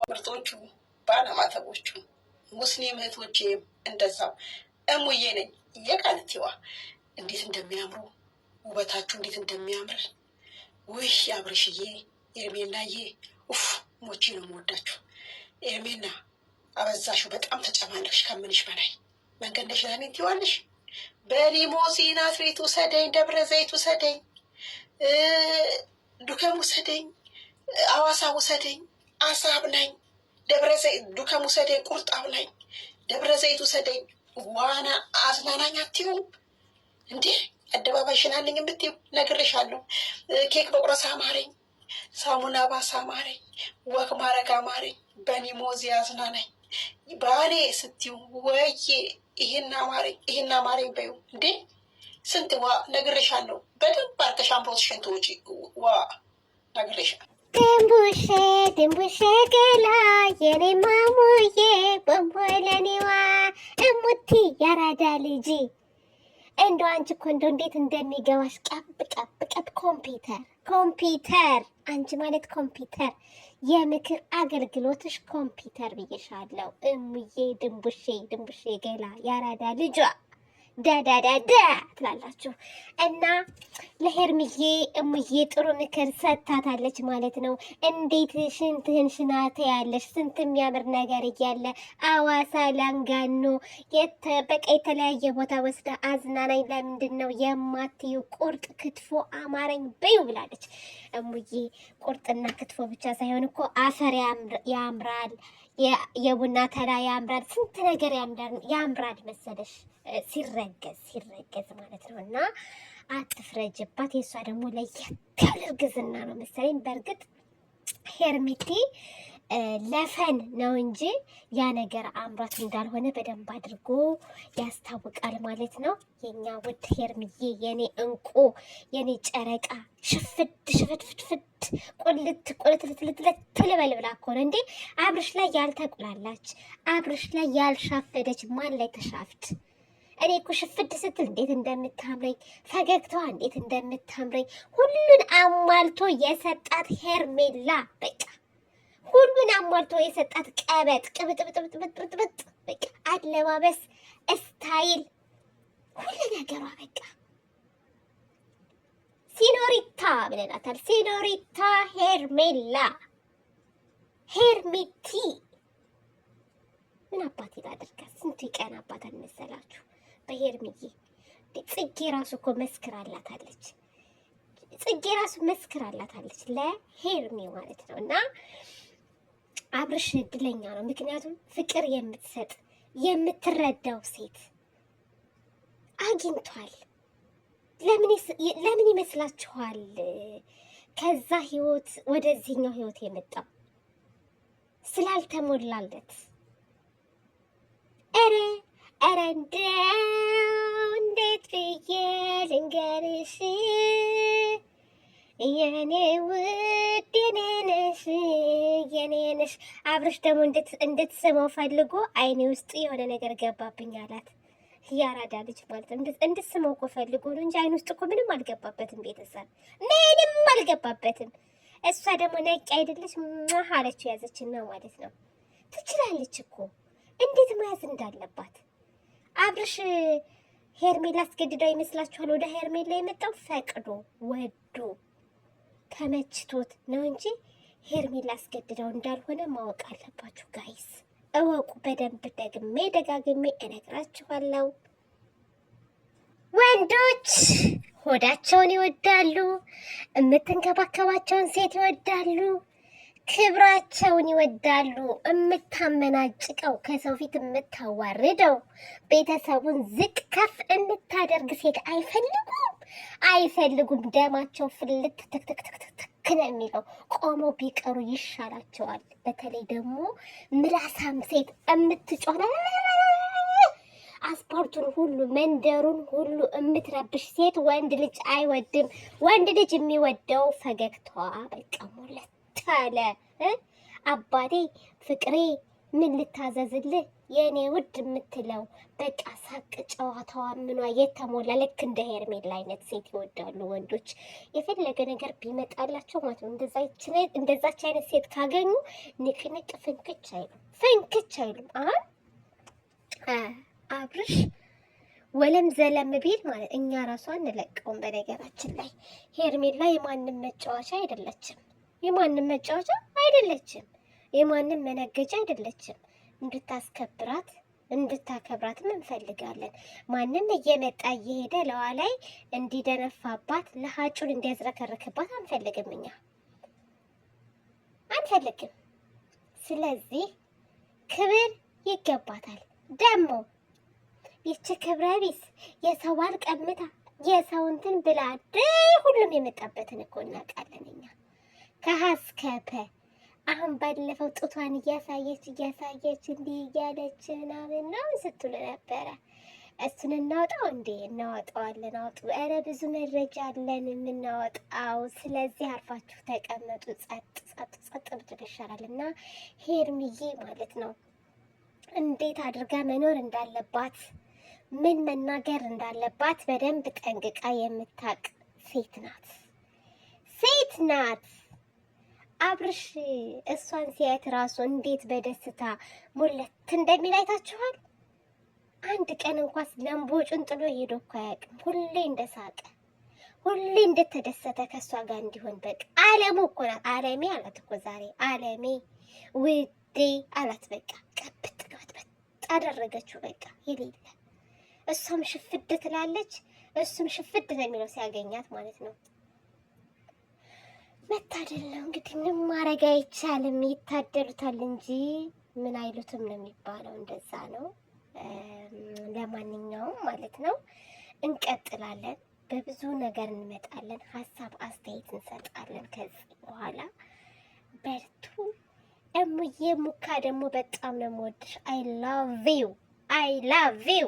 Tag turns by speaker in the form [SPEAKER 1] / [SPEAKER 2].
[SPEAKER 1] ምርጦቹ ባለማተቦቹ ሙስሊም እህቶቼም እንደዛው እሙዬ ነኝ የቃልቲዋ እንዴት እንደሚያምሩ ውበታችሁ እንዴት እንደሚያምር ውይ አብርሽዬ ኤርሜላዬ ኡፍ ሞቼ ነው የምወዳችሁ። ኤርሜላ አበዛሽው፣ በጣም ተጨማለሽ ከምንሽ በላይ መንገድ ነሽ ለኔ ትይዋለሽ። በሊሞዚን አትሌት ውሰደኝ፣ ደብረ ዘይት ውሰደኝ፣ ዱከም ውሰደኝ፣ አዋሳ ውሰደኝ፣ አሳብ ነኝ፣ ደብረ ዘይት ዱከም ውሰደኝ፣ ቁርጣብ ነኝ፣ ደብረ ዘይት ውሰደኝ፣ ዋና አዝናናኝ አትይውም እንዴ? አደባባይ ሽናለኝ የምትይው ነግሬሻለሁ። ኬክ በቁረስ አማረኝ፣ ሳሙና ባሳ አማረኝ፣ ወግ ማረግ አማረኝ፣ በሊሞዚ አዝናናኝ ባሌ ስትይው ወዬ ይሄን አማረኝ በይው እንዴ! ስንት ዋ ነግሬሻለሁ። በደንብ አድርገሽ አምሮት ሸንቶች ዋ ነግሬሻለሁ።
[SPEAKER 2] ድንቡሼ ገላ የኔ ማሙዬ ቦምቦለኔዋ እሙቲ ያራዳ ልጅ እንዶ አንቺ እኮ እንዶ እንዴት እንደሚገባሽ ቀብ ኮምፒውተር አንቺ ማለት ኮምፒውተር የምክር አገልግሎትሽ ኮምፒውተር ብዬሻለሁ። እሙዬ ድንቡሼ ገላ ያራዳ ልጇ ዳዳዳዳ ትላላችሁ እና ለሄርምዬ እሙዬ ጥሩ ምክር ሰጥታታለች ማለት ነው። እንዴት ሽንትህን ሽናተ ያለሽ ስንት የሚያምር ነገር እያለ አዋሳ ላንጋኖ በቃ የተለያየ ቦታ ወስደ አዝናናኝ ለምንድን ነው የማትዩ? ቁርጥ ክትፎ አማረኝ በዩ ብላለች እሙዬ። ቁርጥና ክትፎ ብቻ ሳይሆን እኮ አፈር ያምራል፣ የቡና ተራ ያምራል፣ ስንት ነገር ያምራል መሰለሽ ሲረገዝ ማለት ነው። እና አትፍረጅባት። የእሷ ደግሞ ለየት ያለ እርግዝና ነው መሰለኝ። በእርግጥ ሄርሚቴ ለፈን ነው እንጂ ያ ነገር አምሯት እንዳልሆነ በደንብ አድርጎ ያስታውቃል ማለት ነው። የኛ ውድ ሄርሚዬ የኔ እንቁ የኔ ጨረቃ ሽፍት ቁልት ልበል ብላ እኮ ነው እንዴ አብርሽ ላይ ያልተቁላላች አብርሽ ላይ ያልሻፈደች ማን ላይ ተሻፍት? እኔ እኮ ሽፍድ ስትል እንዴት እንደምታምረኝ ፈገግታዋ እንዴት እንደምታምረኝ ሁሉን አሟልቶ የሰጣት ሄርሜላ በቃ ሁሉን አሟልቶ የሰጣት ቀበጥ ቅብጥብጥብጥብጥ በቃ አለባበስ፣ ስታይል፣ ሁሉ ነገሯ በቃ ሲኖሪታ ብለናታል። ሲኖሪታ ሄርሜላ ሄርሚቲ ምን አባት ይላደርጋል? ስንቱ ይቀን አባት አልመሰላችሁ በሄርሚዬ። ጽጌ ራሱ እኮ መስክራላታለች። ጽጌ ራሱ መስክራላታለች ለሄርሚ ማለት ነው። እና አብርሽ እድለኛ ነው። ምክንያቱም ፍቅር የምትሰጥ የምትረዳው ሴት አግኝቷል። ለምን ይመስላችኋል ከዛ ህይወት ወደዚህኛው ህይወት የመጣው? ስላልተሞላለት። ኧረ እንዴት ብዬ ልንገርሽ የኔ ውድ የኔ ነሽ። አብርሽ ደግሞ እንድትስመው ፈልጎ አይኔ ውስጥ የሆነ ነገር ገባብኝ አላት። ያራዳ ልጅ ማለት ነው። እንድትስመው እኮ ፈልጎ ነው እንጂ አይን ውስጥ እኮ ምንም አልገባበትም። ቤተሰብ ምንም አልገባበትም። እሷ ደግሞ ነቂ አይደለች አለችው፣ ያዘችና ማለት ነው። ትችላለች እኮ እንዴት መያዝ እንዳለባት። አብርሽ ሄርሜላ አስገድዳው ይመስላችኋል? ወደ ሄርሜላ የመጣው ፈቅዶ ወዶ ተመችቶት ነው እንጂ ሄርሜላ አስገድዳው እንዳልሆነ ማወቅ አለባችሁ ጋይስ። እወቁ በደንብ። ደጋግሜ እነግራችኋለሁ። ወንዶች ሆዳቸውን ይወዳሉ፣ የምትንከባከባቸውን ሴት ይወዳሉ፣ ክብራቸውን ይወዳሉ። የምታመናጭቀው ከሰው ፊት የምታዋርደው ቤተሰቡን ዝቅ ከፍ የምታደርግ ሴት አይፈልጉም። ደማቸው ፍልት ትክትክትክ ነው የሚለው። ቆመው ቢቀሩ ይሻላቸዋል። በተለይ ደግሞ ምላሳም ሴት የምትጮህ አስፖርቱን ሁሉ መንደሩን ሁሉ የምትረብሽ ሴት ወንድ ልጅ አይወድም። ወንድ ልጅ የሚወደው ፈገግታዋ በቃ ሞለት አለ። አባቴ ፍቅሬ ምን ልታዘዝልህ የኔ ውድ የምትለው በቃ ሳቅ ጨዋታዋ ምኗ የተሞላ ልክ እንደ ሄርሜላ አይነት ሴት ይወዳሉ ወንዶች። የፈለገ ነገር ቢመጣላቸው ማለት ነው እንደዛች አይነት ሴት ካገኙ ንቅንቅ ፍንክች አይሉም። አሁን አብርሽ ወለም ዘለም ቢል ማለት እኛ ራሷ እንለቀውም። በነገራችን ላይ ሄርሜላ የማንም መጫወቻ አይደለችም። የማንም መነገጃ አይደለችም። እንድታከብራትም እንፈልጋለን። ማንም እየመጣ እየሄደ ለዋ ላይ እንዲደነፋባት ለሀጩን እንዲያዝረከርክባት አንፈልግም። እኛ አንፈልግም። ስለዚህ ክብር ይገባታል። ደግሞ ይቺ ክብረ ቢስ የሰው ባል ቀምታ የሰው እንትን ብላ ሁሉም የመጣበትን እኮ እናውቃለን እኛ ከሀስከፐ አሁን ባለፈው ጡቷን እያሳየች እንዲህ እያለች ምናምን ነው ስትሉ ነበረ። እሱን እናወጣው እንዴ? እናወጣዋለን። አውጡ። ኧረ ብዙ መረጃ አለን የምናወጣው። ስለዚህ አርፋችሁ ተቀመጡ። ጸጥ ብትሉ ይሻላል። እና ሄርሚዬ ማለት ነው እንዴት አድርጋ መኖር እንዳለባት ምን መናገር እንዳለባት በደንብ ጠንቅቃ የምታውቅ ሴት ናት። አብርሽ እሷን ሲያየት ራሱ እንዴት በደስታ ሙለት እንደሚል አይታችኋል። አንድ ቀን እንኳን ለምቦጩን ጥሎ ሄዶ እኮ አያውቅም። ሁሌ እንደሳቀ ሁሌ እንደተደሰተ ከእሷ ጋር እንዲሆን በቃ አለሙ እኮ ናት። አለሜ አላት እኮ ዛሬ አለሜ ውዴ አላት። በቃ ቀብት አደረገችው። በቃ የሌለ እሷም ሽፍድ ትላለች፣ እሱም ሽፍድ ነው የሚለው ሲያገኛት ማለት ነው። መታደል ነው እንግዲህ፣ ምንም ማድረግ አይቻልም። ይታደሉታል እንጂ ምን አይሉትም ነው የሚባለው። እንደዛ ነው። ለማንኛውም ማለት ነው እንቀጥላለን፣ በብዙ ነገር እንመጣለን፣ ሀሳብ አስተያየት እንሰጣለን። ከዚህ በኋላ በርቱ። እሙዬ ሙካ ደግሞ በጣም ነው የምወድሽ። አይ ላቭ ዩ